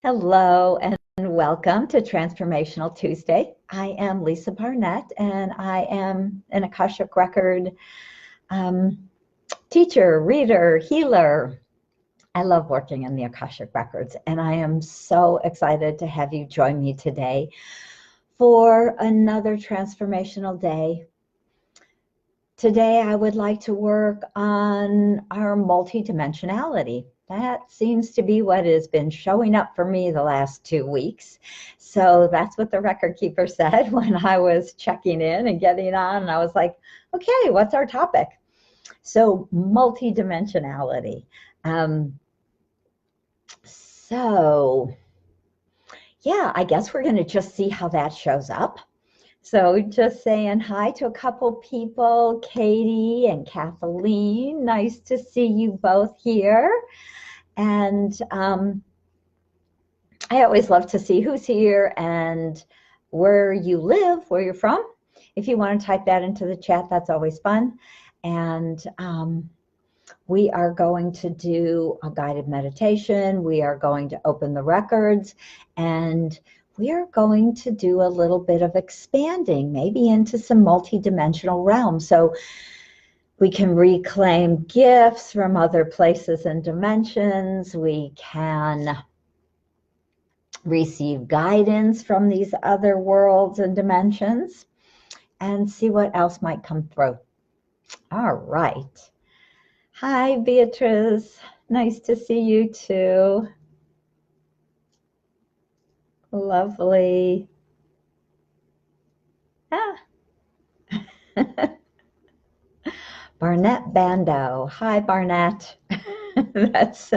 Hello and welcome to Transformational Tuesday. I am Lisa Barnett and I am an Akashic Record teacher, reader, healer. I love working in the Akashic Records and I am so excited to have you join me today for another transformational day. Today I would like to work on our multidimensionality. That seems to be what has been showing up for me the last 2 weeks. So that's what the record keeper said when I was checking in and getting on. And I was like, okay, what's our topic? So multidimensionality. Yeah, I guess we're going to just see how that shows up. So just saying hi to a couple people, Katie and Kathleen. Nice to see you both here. And I always love to see who's here and where you live, where you're from. If you want to type that into the chat, that's always fun. And we are going to do a guided meditation. We are going to open the records and we are going to do a little bit of expanding, maybe into some multidimensional realms. So we can reclaim gifts from other places and dimensions. We can receive guidance from these other worlds and dimensions and see what else might come through. All right. Hi, Beatrice. Nice to see you too. Lovely. Ah. Barnett Bando. Hi, Barnett. It's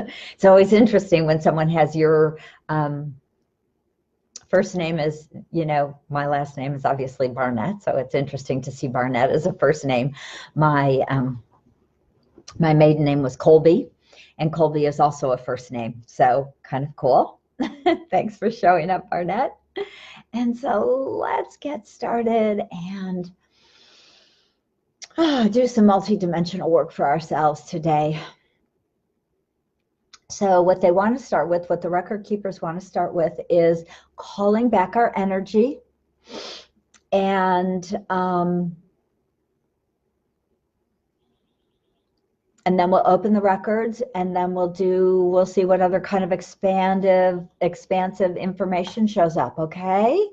always interesting when someone has your first name is, my last name is obviously Barnett, so it's interesting to see Barnett as a first name. My maiden name was Colby, and Colby is also a first name, so kind of cool. Thanks for showing up, Barnett. And so let's get started and do some multidimensional work for ourselves today. So what they want to start with, what the record keepers want to start with, is calling back our energy. And then we'll open the records, and then we'll see what other kind of expansive information shows up, okay?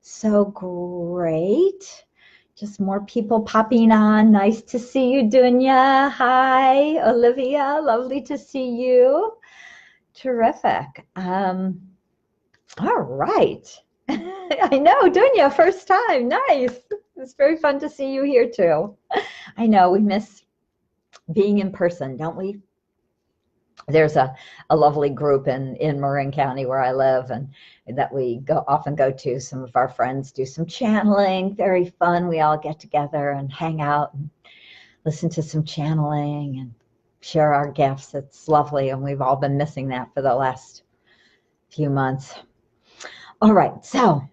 So great. Just more people popping on. Nice to see you, Dunya. Hi, Olivia. Lovely to see you. Terrific. All right. I know, Dunya, first time. Nice. It's very fun to see you here, too. I know, we miss being in person, don't we? There's a lovely group in Marin County where I live and that we often go to. Some of our friends do some channeling, very fun. We all get together and hang out and listen to some channeling and share our gifts. It's lovely, and we've all been missing that for the last few months. All right, so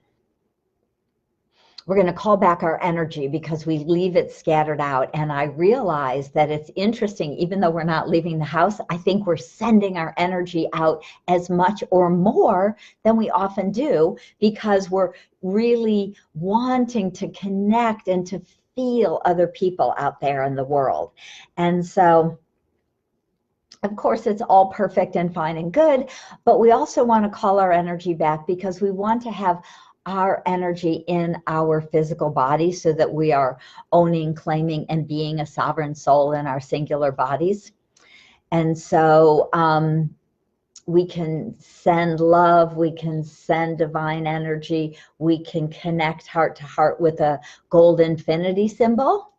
we're going to call back our energy because we leave it scattered out. And I realize that it's interesting, even though we're not leaving the house, I think we're sending our energy out as much or more than we often do because we're really wanting to connect and to feel other people out there in the world. And so, of course, it's all perfect and fine and good, but we also want to call our energy back because we want to have our energy in our physical body so that we are owning, claiming, and being a sovereign soul in our singular bodies. And so we can send love, we can send divine energy, we can connect heart to heart with a gold infinity symbol.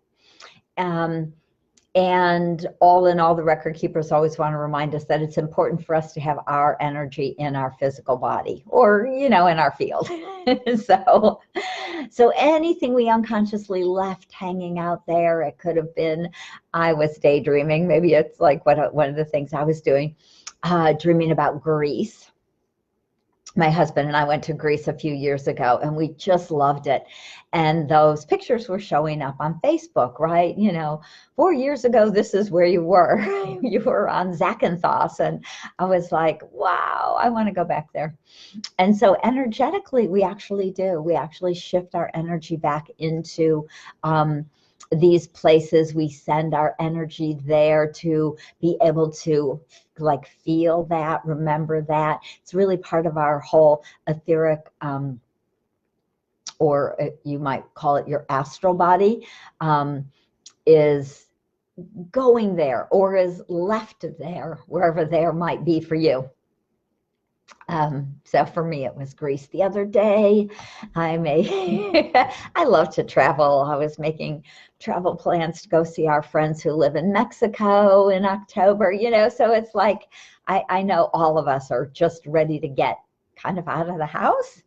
And all in all, the record keepers always want to remind us that it's important for us to have our energy in our physical body or, in our field. So anything we unconsciously left hanging out there, it could have been, I was daydreaming. Maybe it's like one of the things I was doing, dreaming about Greece. My husband and I went to Greece a few years ago and we just loved it. And those pictures were showing up on Facebook, right? 4 years ago, this is where you were. You were on Zakynthos. And I was like, wow, I want to go back there. And so energetically, we actually do. We actually shift our energy back into these places. We send our energy there to be able to like feel that, remember that. It's really part of our whole etheric, or you might call it your astral body, is going there or is left there, wherever there might be for you. So for me, it was Greece the other day. I love to travel. I was making travel plans to go see our friends who live in Mexico in October, so it's like, I know all of us are just ready to get kind of out of the house.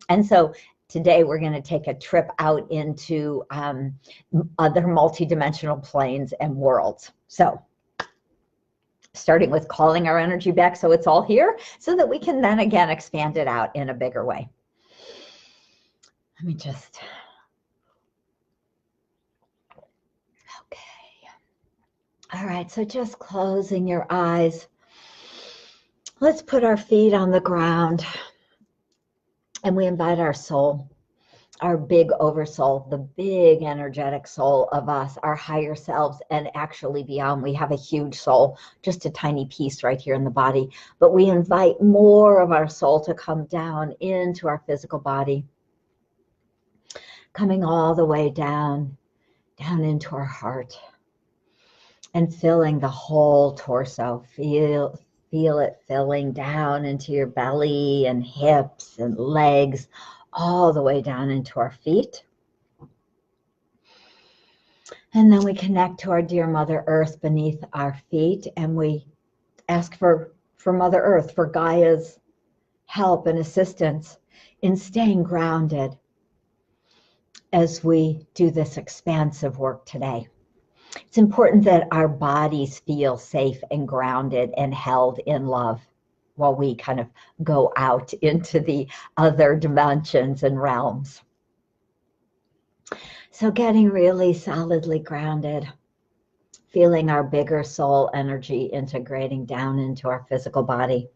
And so today we're going to take a trip out into other multidimensional planes and worlds. So starting with calling our energy back so it's all here, so that we can then again expand it out in a bigger way. Let me just, okay. All right, so just closing your eyes. Let's put our feet on the ground and we invite our soul, our big oversoul, the big energetic soul of us, our higher selves, and actually beyond. We have a huge soul, just a tiny piece right here in the body, but we invite more of our soul to come down into our physical body, coming all the way down into our heart and filling the whole torso. Feel it filling down into your belly and hips and legs, all the way down into our feet. And then we connect to our dear Mother Earth beneath our feet, and we ask for Mother Earth, for Gaia's help and assistance in staying grounded as we do this expansive work today. It's important that our bodies feel safe and grounded and held in love while we kind of go out into the other dimensions and realms. So getting really solidly grounded, feeling our bigger soul energy integrating down into our physical body.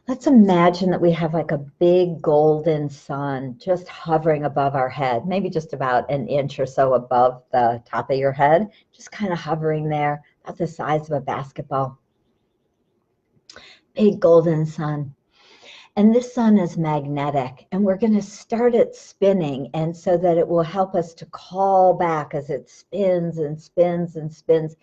Let's imagine that we have like a big golden sun just hovering above our head, maybe just about an inch or so above the top of your head, just kind of hovering there, about the size of a basketball. Big golden sun. And this sun is magnetic, and we're going to start it spinning, and so that it will help us to call back as it spins and spins and spins.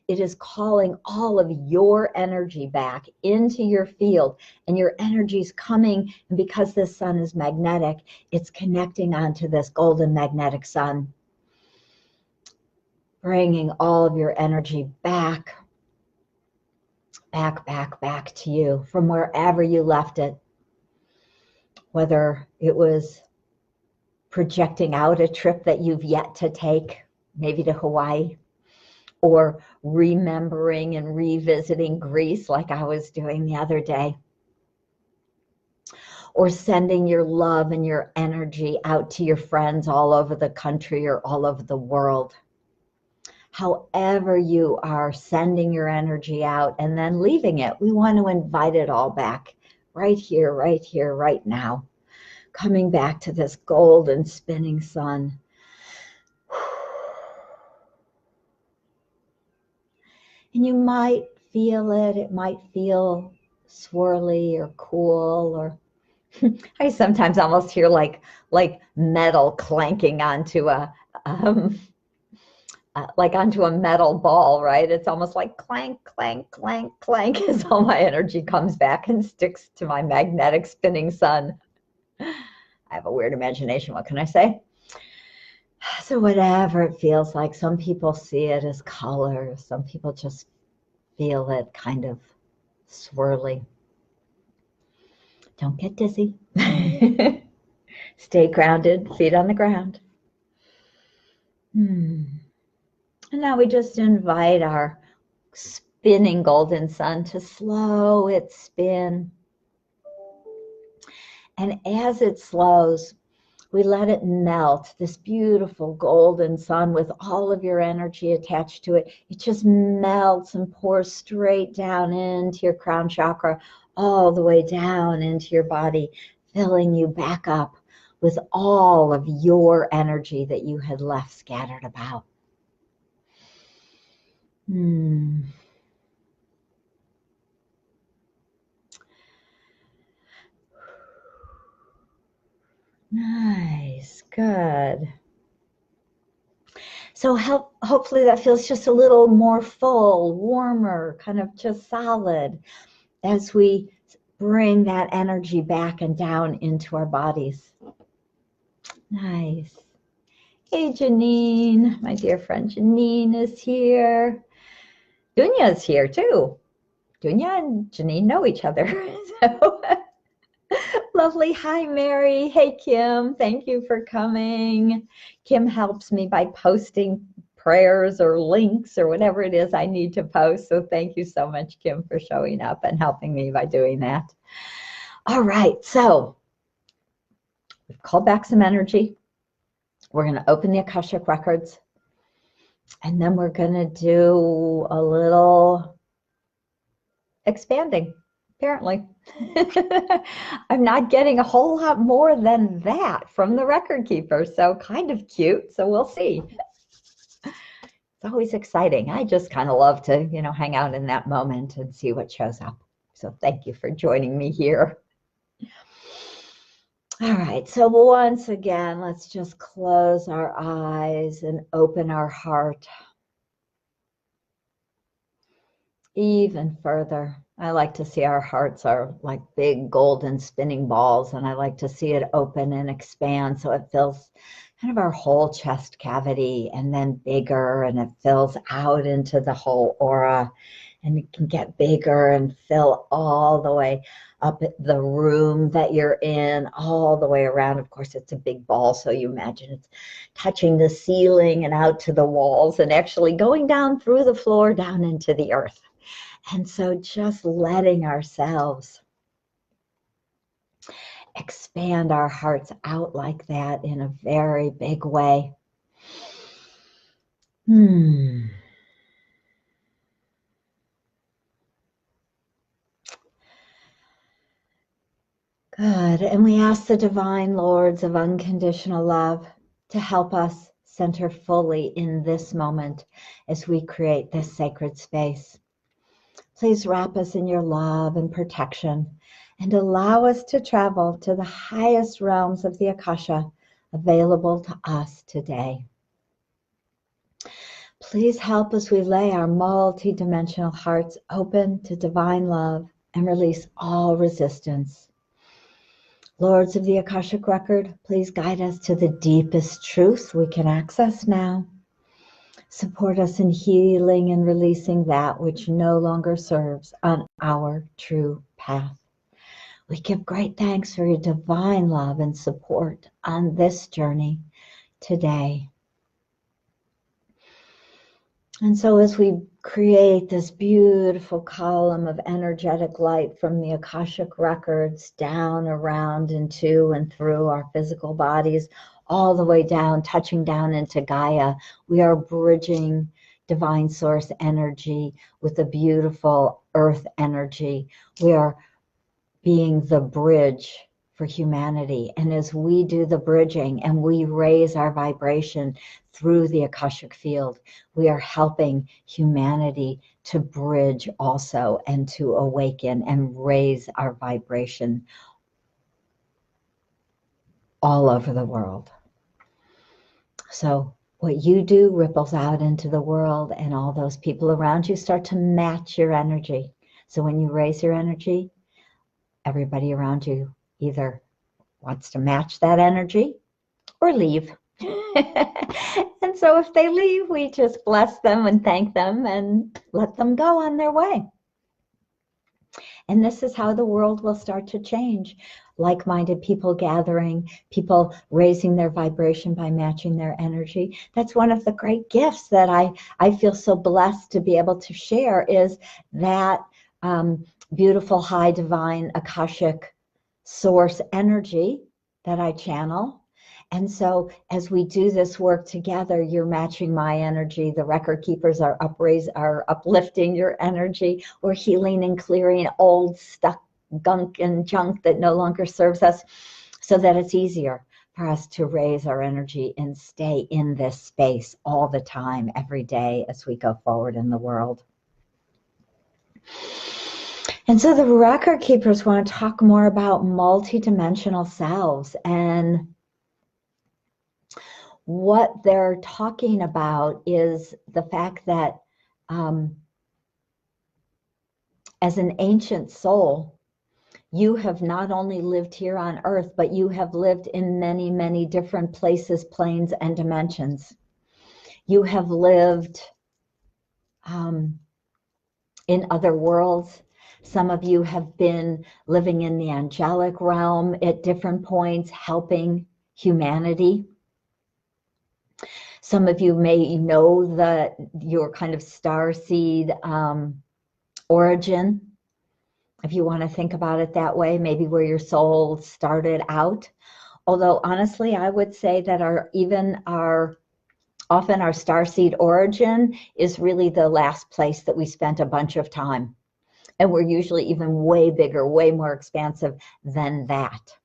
It is calling all of your energy back into your field, and your energy is coming, and because this sun is magnetic, it's connecting onto this golden magnetic sun, bringing all of your energy back to you from wherever you left it. Whether it was projecting out a trip that you've yet to take, maybe to Hawaii, or remembering and revisiting Greece like I was doing the other day, or sending your love and your energy out to your friends all over the country or all over the world. However you are sending your energy out and then leaving it, we want to invite it all back right here, right now. Coming back to this golden spinning sun. And you might feel it. It might feel swirly or cool, or I sometimes almost hear like metal clanking onto a onto a metal ball, right? It's almost like clank, clank, clank, clank as all my energy comes back and sticks to my magnetic spinning sun. I have a weird imagination, what can I say? So whatever it feels like, some people see it as color, some people just feel it kind of swirly. Don't get dizzy. Stay grounded, feet on the ground. And now we just invite our spinning golden sun to slow its spin. And as it slows, we let it melt, this beautiful golden sun with all of your energy attached to it. It just melts and pours straight down into your crown chakra, all the way down into your body, filling you back up with all of your energy that you had left scattered about. Nice, good. So hopefully that feels just a little more full, warmer, kind of just solid as we bring that energy back and down into our bodies. Nice. Hey, Janine, my dear friend Janine is here. Dunya's here too. Dunya and Janine know each other. So lovely. Hi, Mary. Hey, Kim. Thank you for coming. Kim helps me by posting prayers or links or whatever it is I need to post. So thank you so much, Kim, for showing up and helping me by doing that. All right. So we've called back some energy. We're going to open the Akashic Records. And then we're going to do a little expanding. Apparently, I'm not getting a whole lot more than that from the record keeper, so kind of cute. So we'll see. It's always exciting. I just kind of love to, hang out in that moment and see what shows up. So thank you for joining me here. All right, so once again, let's just close our eyes and open our heart even further. I like to see our hearts are like big golden spinning balls, and I like to see it open and expand so it fills kind of our whole chest cavity and then bigger, and it fills out into the whole aura, and it can get bigger and fill all the way up the room that you're in, all the way around. Of course, it's a big ball, so you imagine it's touching the ceiling and out to the walls and actually going down through the floor down into the earth. And so just letting ourselves expand our hearts out like that in a very big way. Good. And we ask the divine lords of unconditional love to help us center fully in this moment as we create this sacred space. Please wrap us in your love and protection and allow us to travel to the highest realms of the Akasha available to us today. Please help as we lay our multi-dimensional hearts open to divine love and release all resistance. Lords of the Akashic Record, please guide us to the deepest truth we can access now. Support us in healing and releasing that which no longer serves on our true path. We give great thanks for your divine love and support on this journey today. And so as we create this beautiful column of energetic light from the Akashic Records down, around, into, and through our physical bodies, all the way down, touching down into Gaia, we are bridging divine source energy with the beautiful earth energy. We are being the bridge for humanity. And as we do the bridging and we raise our vibration through the Akashic field, we are helping humanity to bridge also and to awaken and raise our vibration all over the world. So what you do ripples out into the world, and all those people around you start to match your energy. So when you raise your energy, everybody around you either wants to match that energy or leave. And so if they leave, we just bless them and thank them and let them go on their way. And this is how the world will start to change. like-minded people gathering, people raising their vibration by matching their energy. That's one of the great gifts that I feel so blessed to be able to share, is that beautiful high divine Akashic source energy that I channel. And so as we do this work together, you're matching my energy. The record keepers are uplifting your energy. We're healing and clearing old stuck gunk and junk that no longer serves us, so that it's easier for us to raise our energy and stay in this space all the time, every day, as we go forward in the world. And so the record keepers want to talk more about multidimensional selves, and what they're talking about is the fact that as an ancient soul, you have not only lived here on earth, but you have lived in many, many different places, planes, and dimensions. You have lived in other worlds. Some of you have been living in the angelic realm at different points, helping humanity. Some of you may know your kind of starseed origin, if you want to think about it that way, maybe where your soul started out. Although honestly, I would say that often our starseed origin is really the last place that we spent a bunch of time. And we're usually even way bigger, way more expansive than that.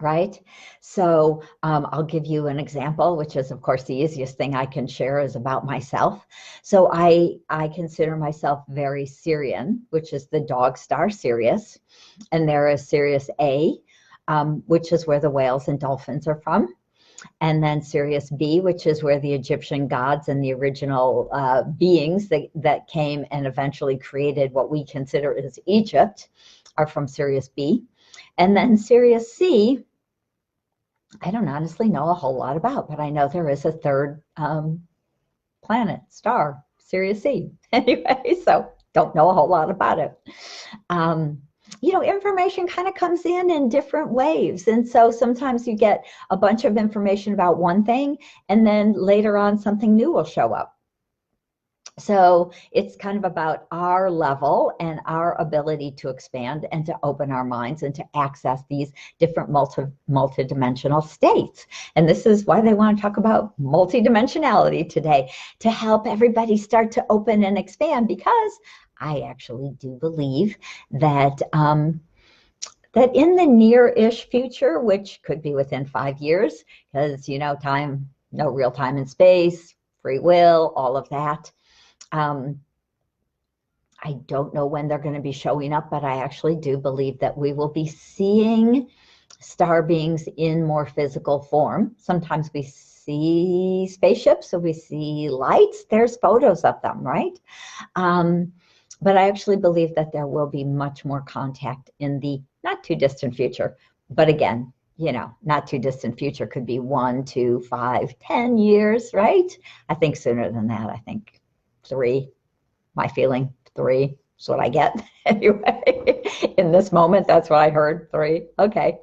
Right? So I'll give you an example, which is, of course, the easiest thing I can share is about myself. So I consider myself very Sirian, which is the dog star Sirius. And there is Sirius A, which is where the whales and dolphins are from. And then Sirius B, which is where the Egyptian gods and the original beings that came and eventually created what we consider as Egypt are from Sirius B. And then Sirius C, I don't honestly know a whole lot about, but I know there is a third planet, star, Sirius C. Anyway, so don't know a whole lot about it. You know, information kind of comes in different waves. And so sometimes you get a bunch of information about one thing, and then later on something new will show up. So it's kind of about our level and our ability to expand and to open our minds and to access these different multidimensional states. And this is why they want to talk about multidimensionality today, to help everybody start to open and expand, because I actually do believe that that in the near-ish future, which could be within 5 years, because, you know, time, no real time and space, free will, all of that. I don't know when they're going to be showing up, but I actually do believe that we will be seeing star beings in more physical form. Sometimes we see spaceships, so we see lights. There's photos of them, right? But I actually believe that there will be much more contact in the not too distant future. But again, you know, not too distant future could be 1, 2, 5, 10 years, right? I think sooner than that. I think 3, my feeling, 3 is what I get. Anyway, in this moment, that's what I heard, 3. Okay.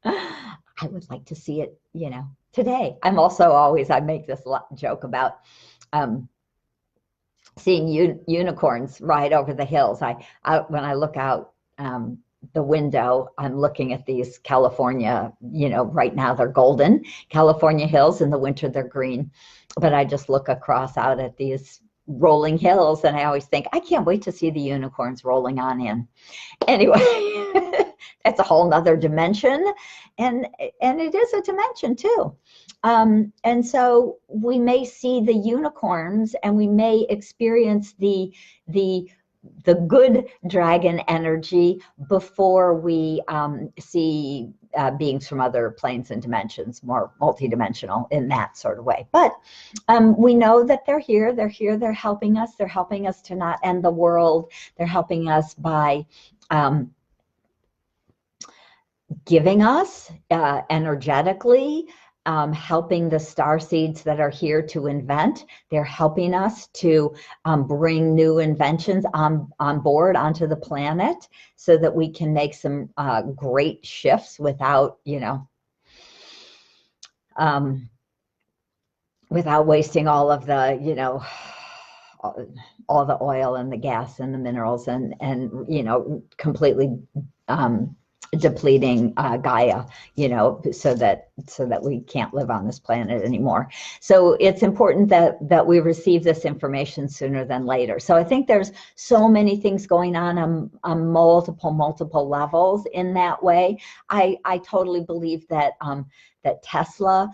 I would like to see it, you know, today. I'm also always, I make this joke about seeing unicorns ride over the hills. When I look out the window, I'm looking at these California, you know, right now they're golden California hills. In the winter, they're green. But I just look across out at these rolling hills, and I always think, I can't wait to see the unicorns rolling on in. Anyway, that's a whole nother dimension, and it is a dimension too. And so we may see the unicorns, and we may experience the good dragon energy before we see beings from other planes and dimensions, more multidimensional in that sort of way. But we know that they're here, they're helping us to not end the world. They're helping us by giving us energetically helping the star seeds that are here to invent. They're helping us to bring new inventions on board onto the planet so that we can make some great shifts without, without wasting all of the, all the oil and the gas and the minerals and completely depleting Gaia, so that we can't live on this planet anymore. So it's important that we receive this information sooner than later. So I think there's so many things going on multiple levels in that way. I totally believe that that Tesla,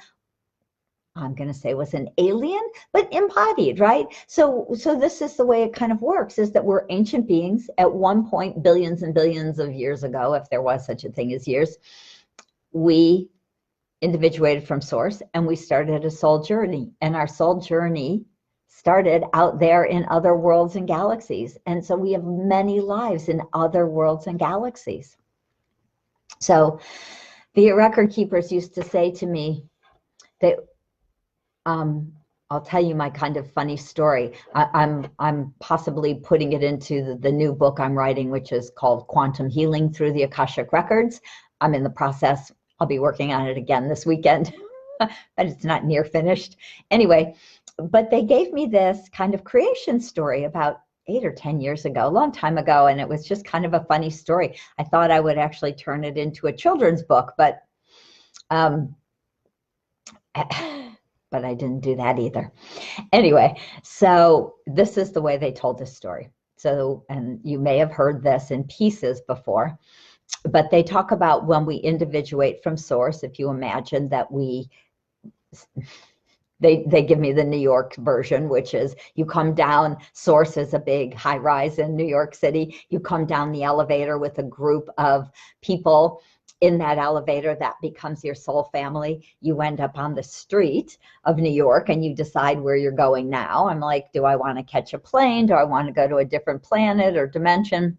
I'm going to say, was an alien, but embodied, right? So this is the way it kind of works, is that we're ancient beings. At one point, billions and billions of years ago, if there was such a thing as years, we individuated from source and we started a soul journey. And our soul journey started out there in other worlds and galaxies. And so we have many lives in other worlds and galaxies. So the record keepers used to say to me that, I'll tell you my kind of funny story. I'm possibly putting it into the new book I'm writing, which is called Quantum Healing Through the Akashic Records. I'm in the process. I'll be working on it again this weekend, but it's not near finished. Anyway, but they gave me this kind of creation story about 8 or 10 years ago, a long time ago, and it was just kind of a funny story. I thought I would actually turn it into a children's book, but I didn't do that either. Anyway, so this is the way they told this story. So, and you may have heard this in pieces before, but they talk about when we individuate from source. If you imagine that they give me the New York version, which is you come down, source is a big high rise in New York City. You come down the elevator with a group of people in that elevator, that becomes your soul family. You end up on the street of New York and you decide where you're going now. I'm like, do I want to catch a plane? Do I want to go to a different planet or dimension?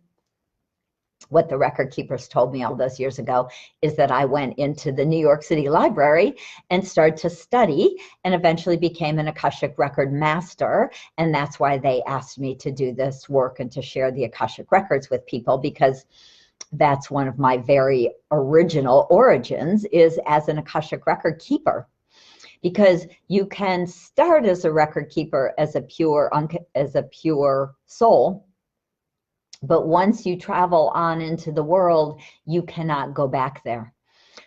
What the record keepers told me all those years ago is that I went into the New York City Library and started to study and eventually became an Akashic Record master. And that's why they asked me to do this work and to share the Akashic Records with people, because that's one of my very original origins, is as an Akashic record keeper. Because you can start as a record keeper as a pure soul, but once you travel on into the world, you cannot go back there.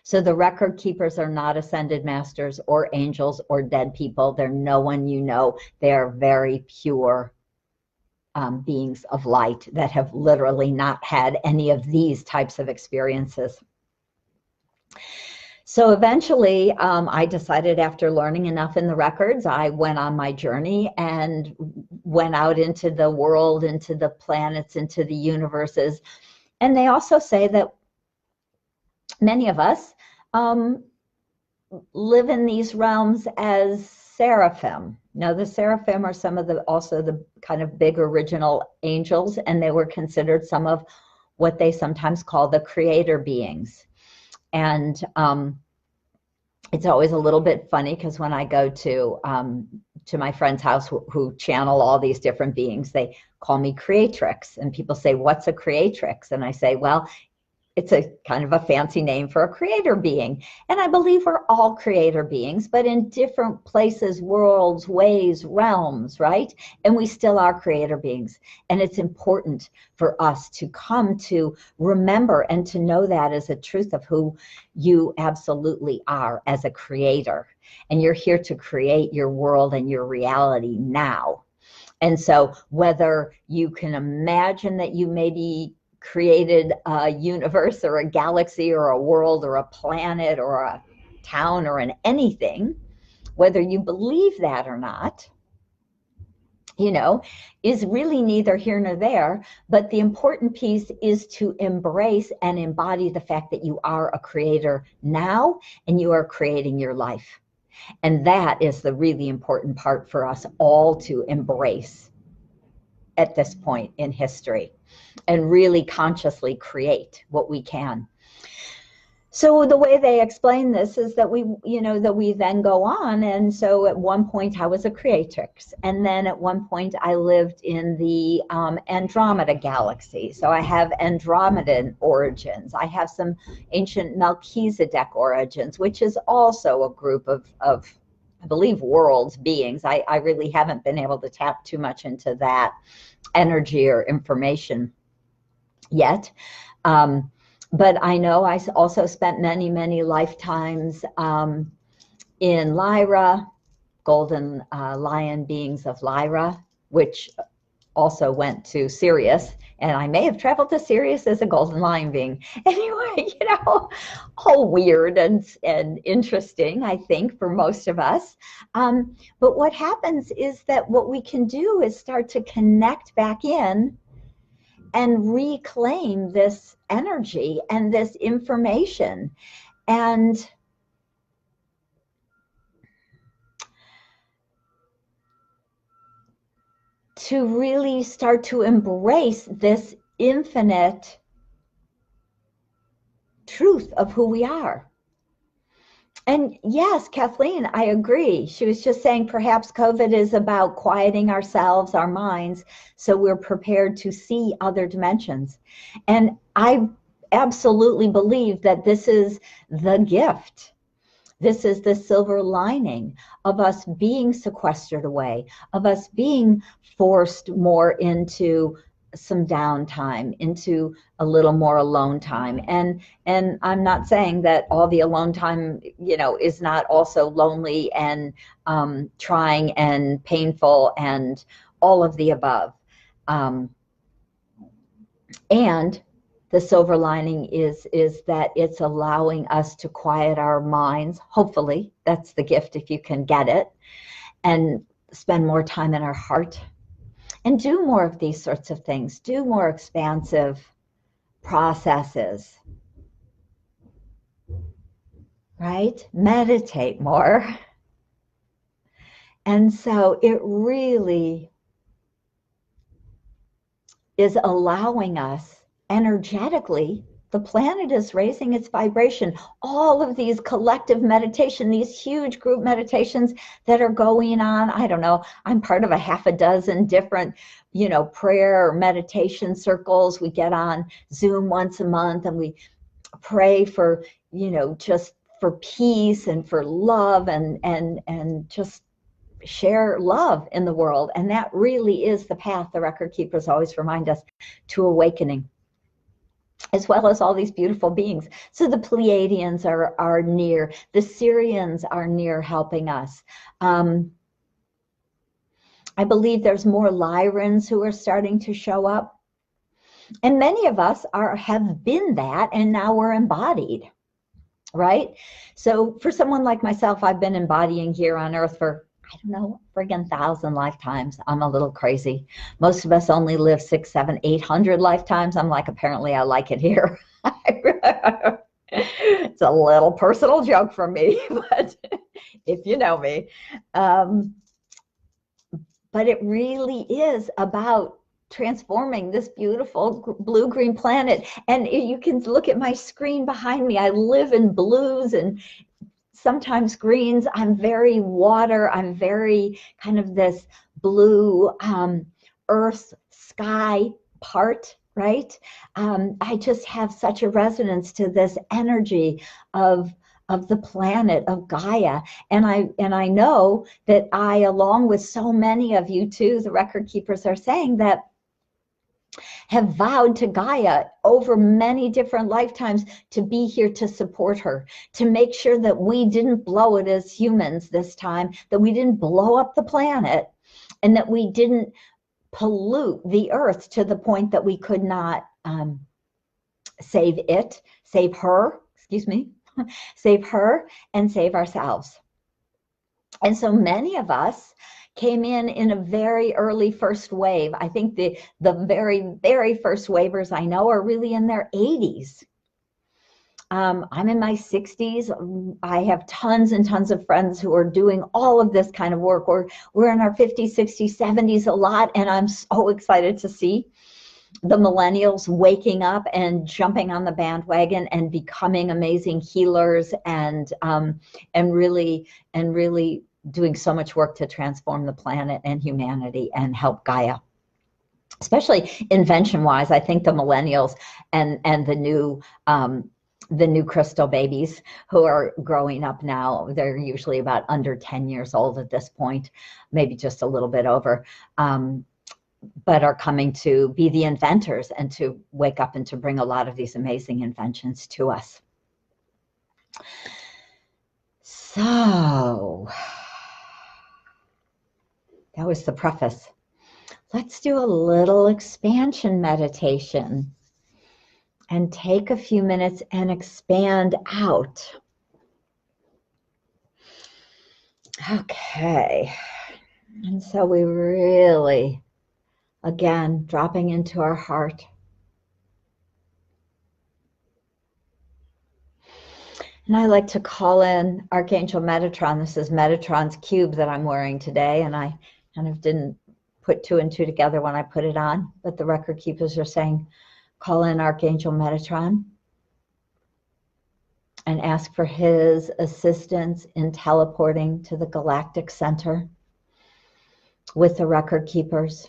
So the record keepers are not ascended masters or angels or dead people. They're no one you know. They are very pure beings of light that have literally not had any of these types of experiences. So eventually, I decided, after learning enough in the records, I went on my journey and went out into the world, into the planets, into the universes. And they also say that many of us live in these realms as seraphim. Now, the seraphim are some of also the kind of big original angels, and they were considered some of what they sometimes call the creator beings. And it's always a little bit funny, because when I go to my friend's house who channel all these different beings, they call me creatrix, and people say, what's a creatrix? And I say, well, it's a kind of a fancy name for a creator being. And I believe we're all creator beings, but in different places, worlds, ways, realms, right? And we still are creator beings. And it's important for us to come to remember and to know that as a truth of who you absolutely are as a creator. And you're here to create your world and your reality now. And so whether you can imagine that you maybe created a universe or a galaxy or a world or a planet or a town or an anything, whether you believe that or not, is really neither here nor there. But the important piece is to embrace and embody the fact that you are a creator now and you are creating your life. And that is the really important part for us all to embrace at this point in history, and really consciously create what we can. So the way they explain this is that that we then go on. And so at one point I was a creatrix. And then at one point I lived in the Andromeda galaxy. So I have Andromedan origins. I have some ancient Melchizedek origins, which is also a group of I believe, worlds, beings. I really haven't been able to tap too much into that energy or information yet. But I know I also spent many, many lifetimes in Lyra, golden lion beings of Lyra, which also went to Sirius. And I may have traveled to Sirius as a golden lion being. Anyway, all weird and interesting, I think, for most of us. But what happens is that what we can do is start to connect back in and reclaim this energy and this information. And to really start to embrace this infinite truth of who we are. And yes, Kathleen, I agree. She was just saying perhaps COVID is about quieting ourselves, our minds, so we're prepared to see other dimensions. And I absolutely believe that this is the gift. This is the silver lining of us being sequestered away, of us being forced more into some downtime, into a little more alone time. And I'm not saying that all the alone time, is not also lonely and trying and painful and all of the above. And the silver lining is that it's allowing us to quiet our minds. Hopefully, that's the gift if you can get it, and spend more time in our heart. And do more of these sorts of things. Do more expansive processes, right? Meditate more. And so it really is allowing us energetically. The planet is raising its vibration. All of these collective meditation, these huge group meditations that are going on, I don't know, I'm part of a half a dozen different, prayer or meditation circles. We get on Zoom once a month and we pray for, just for peace and for love and just share love in the world. And that really is the path the record keepers always remind us to awakening, as well as all these beautiful beings. So the Pleiadians are near, the Syrians are near helping us. I believe there's more Lyrans who are starting to show up. And many of us have been that, and now we're embodied, right? So for someone like myself, I've been embodying here on Earth for, I don't know, friggin' 1,000 lifetimes. I'm a little crazy. Most of us only live 600, 700, 800 lifetimes. I'm like, apparently I like it here. It's a little personal joke from me, but if you know me. But it really is about transforming this beautiful blue-green planet. And you can look at my screen behind me. I live in blues and sometimes greens. I'm very water. I'm very kind of this blue earth sky part, right? I just have such a resonance to this energy of the planet, of Gaia. And I know that I, along with so many of you too, the record keepers are saying that, have vowed to Gaia over many different lifetimes to be here to support her, to make sure that we didn't blow it as humans this time, that we didn't blow up the planet, and that we didn't pollute the earth to the point that we could not save her, save her and save ourselves. And so many of us came in a very early first wave. I think the very, very first wavers I know are really in their 80s. I'm in my 60s. I have tons and tons of friends who are doing all of this kind of work. We're in our 50s, 60s, 70s a lot, and I'm so excited to see. the millennials waking up and jumping on the bandwagon and becoming amazing healers and really doing so much work to transform the planet and humanity and help Gaia. Especially invention-wise, I think the millennials and the new crystal babies who are growing up now, they're usually about under 10 years old at this point, maybe just a little bit over, but are coming to be the inventors and to wake up and to bring a lot of these amazing inventions to us. So that was the preface. Let's do a little expansion meditation and take a few minutes and expand out. Okay. And so we really, again, dropping into our heart. And I like to call in Archangel Metatron. This is Metatron's cube that I'm wearing today, and I kind of didn't put two and two together when I put it on, but the record keepers are saying, call in Archangel Metatron and ask for his assistance in teleporting to the galactic center with the record keepers.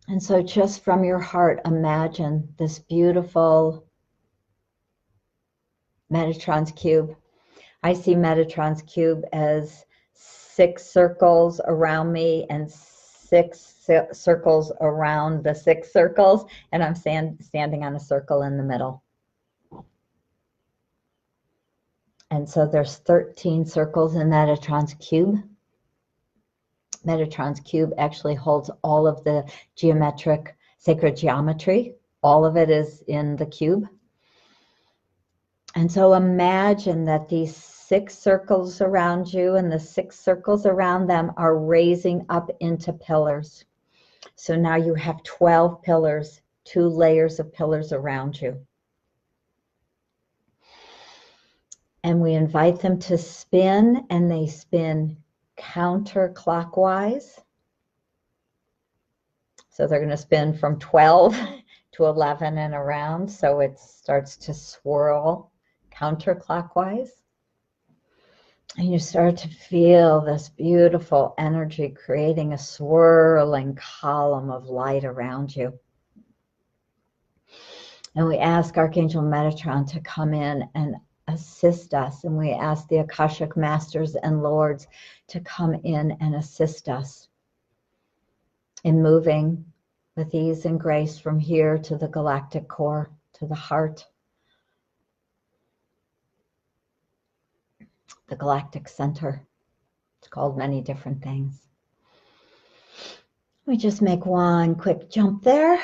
And so just from your heart, imagine this beautiful Metatron's cube. I see Metatron's cube as 6 circles around me and 6 circles around the 6 circles, and I'm standing on a circle in the middle. And so there's 13 circles in Metatron's cube. Metatron's cube actually holds all of the geometric sacred geometry. All of it is in the cube. And so imagine that these 6 circles around you and the 6 circles around them are raising up into pillars. So now you have 12 pillars, 2 layers of pillars around you. And we invite them to spin, and they spin counterclockwise. So they're going to spin from 12 to 11 and around, so it starts to swirl counterclockwise. And you start to feel this beautiful energy creating a swirling column of light around you. And we ask Archangel Metatron to come in and assist us. And we ask the Akashic Masters and Lords to come in and assist us in moving with ease and grace from here to the galactic core, to the heart, the galactic center. It's called many different things. We just make one quick jump there.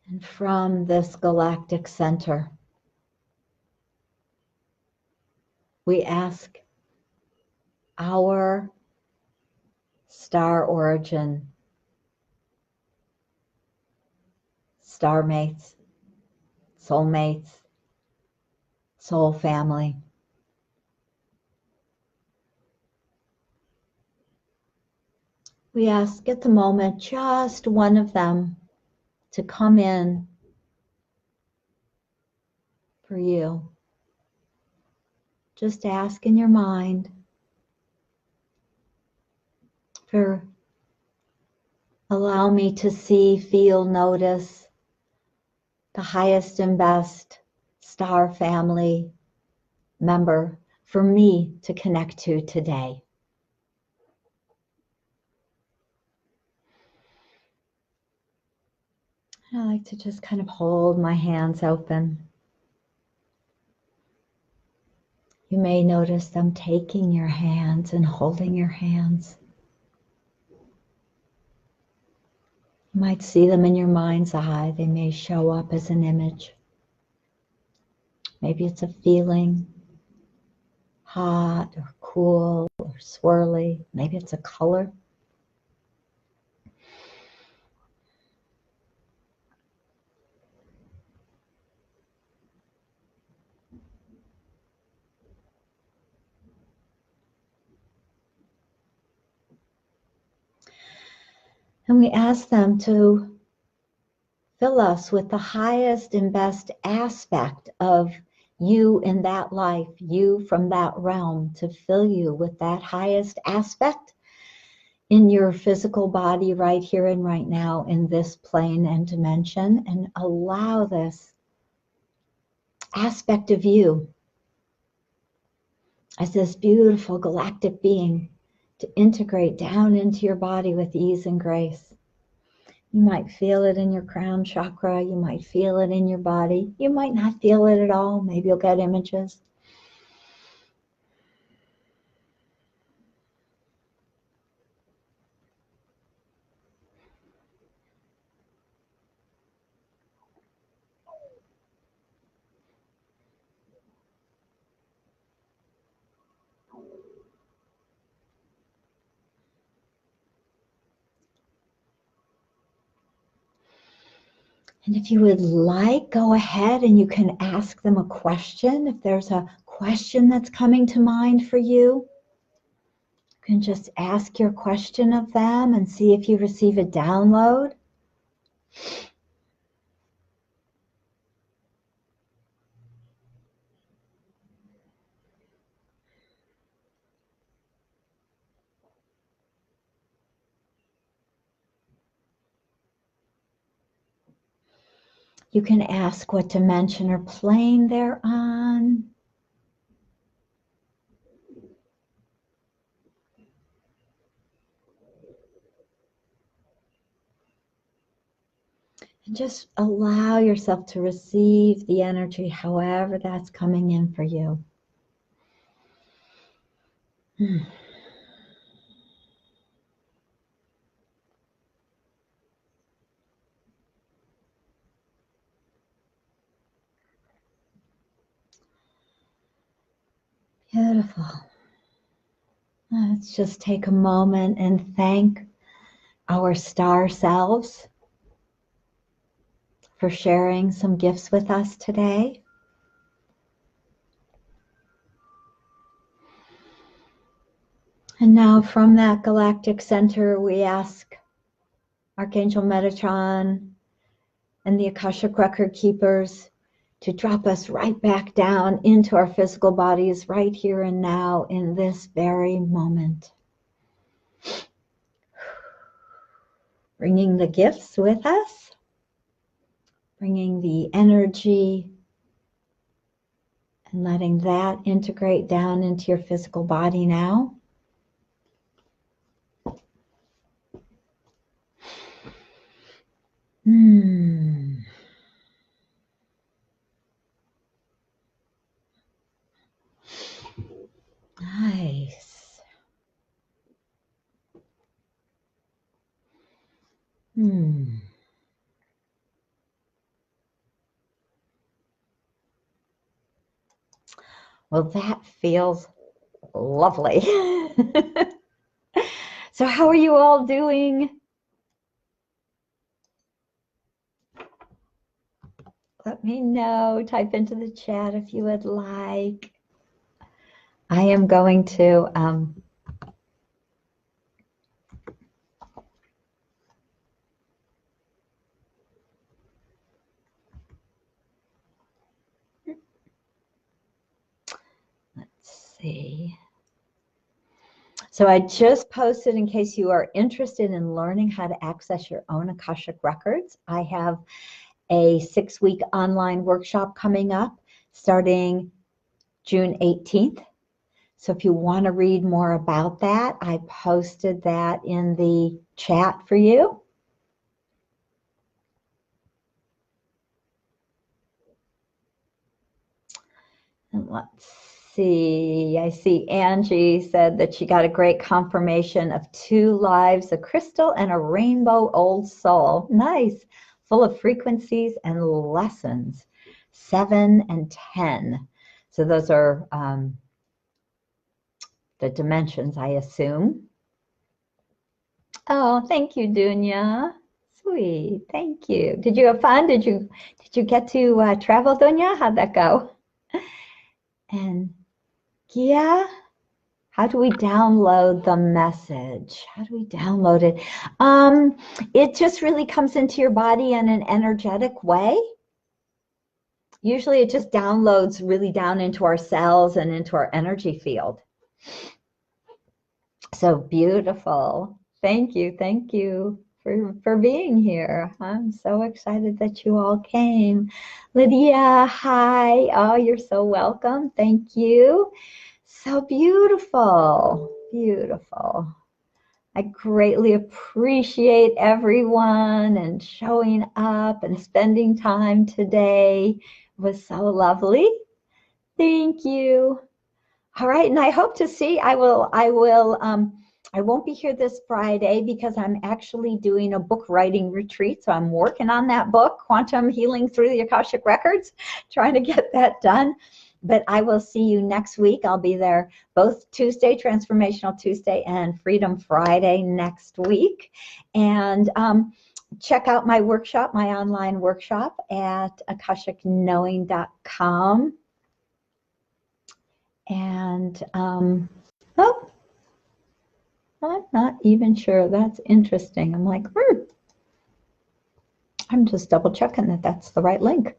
And from this galactic center, we ask our star origin, star mates, soulmates, soul family, we ask at the moment just one of them to come in for you. Just ask in your mind for, allow me to see, feel, notice the highest and best star family member for me to connect to today. I like to just kind of hold my hands open. You may notice them taking your hands and holding your hands. You might see them in your mind's eye. They may show up as an image. Maybe it's a feeling, hot or cool or swirly. Maybe it's a color. And we ask them to fill us with the highest and best aspect of you in that life, you from that realm, to fill you with that highest aspect in your physical body right here and right now in this plane and dimension, and allow this aspect of you as this beautiful galactic being to integrate down into your body with ease and grace. You might feel it in your crown chakra. You might feel it in your body. You might not feel it at all. Maybe you'll get images. And if you would like, go ahead and you can ask them a question. If there's a question that's coming to mind for you, you can just ask your question of them and see if you receive a download. You can ask what dimension or plane they're on. And just allow yourself to receive the energy however that's coming in for you. Beautiful. Let's just take a moment and thank our star selves for sharing some gifts with us today. And now from that galactic center, we ask Archangel Metatron and the Akashic Record Keepers to drop us right back down into our physical bodies right here and now in this very moment. Bringing the gifts with us, bringing the energy, and letting that integrate down into your physical body now. Nice. Well, that feels lovely. So how are you all doing? Let me know. Type into the chat if you would like. I am going to let's see. So I just posted, in case you are interested in learning how to access your own Akashic Records, I have a 6-week online workshop coming up starting June 18th. So if you want to read more about that, I posted that in the chat for you. And let's see, I see Angie said that she got a great confirmation of 2 lives, a crystal and a rainbow old soul. Nice, full of frequencies and lessons, 7 and 10. So those are the dimensions, I assume. Oh, thank you, Dunya. Sweet, thank you. Did you have fun? Did you get to travel, Dunya? How'd that go? And Gia, How do we download the message? How do we download it? It just really comes into your body in an energetic way. Usually it just downloads really down into our cells and into our energy field. So beautiful. Thank you for being here. I'm so excited that you all came. Lydia, hi. Oh, you're so welcome. Thank you. So beautiful, beautiful. I greatly appreciate everyone and showing up and spending time today. It was so lovely. Thank you. All right, and I hope to see, I won't be here this Friday because I'm actually doing a book writing retreat. So I'm working on that book, Quantum Healing Through the Akashic Records, trying to get that done. But I will see you next week. I'll be there both Tuesday, Transformational Tuesday, and Freedom Friday next week. And check out my workshop, my online workshop at AkashicKnowing.com. And, oh, I'm not even sure. That's interesting. I'm like, I'm just double checking that that's the right link.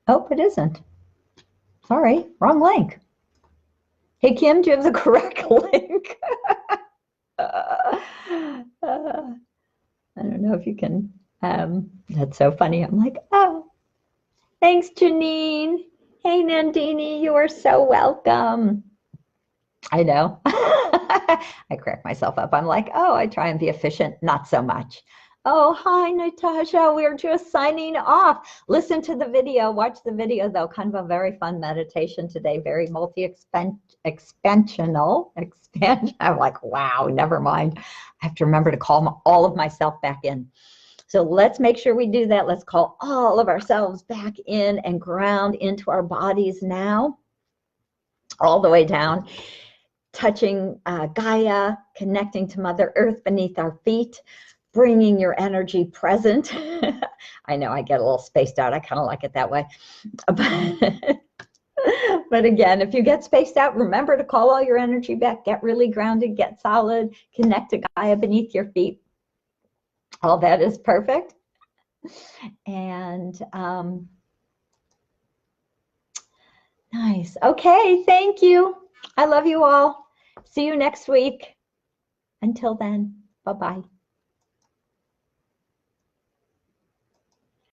Oh, it isn't. Sorry, wrong link. Hey, Kim, do you have the correct link? I don't know if you can. That's so funny. I'm like, oh, thanks, Janine. Hey, Nandini, you are so welcome. I know. I crack myself up. I'm like, oh, I try and be efficient. Not so much. Oh, hi, Natasha. We're just signing off. Listen to the video. Watch the video, though. Kind of a very fun meditation today. Very multi-expansional. I'm like, wow, never mind. I have to remember to call all of myself back in. So let's make sure we do that. Let's call all of ourselves back in and ground into our bodies now. All the way down. Touching Gaia, connecting to Mother Earth beneath our feet, bringing your energy present. I know I get a little spaced out. I kind of like it that way. But again, if you get spaced out, remember to call all your energy back, get really grounded, get solid, connect to Gaia beneath your feet. All that is perfect. And nice. Okay, thank you. I love you all. See you next week. Until then, bye-bye.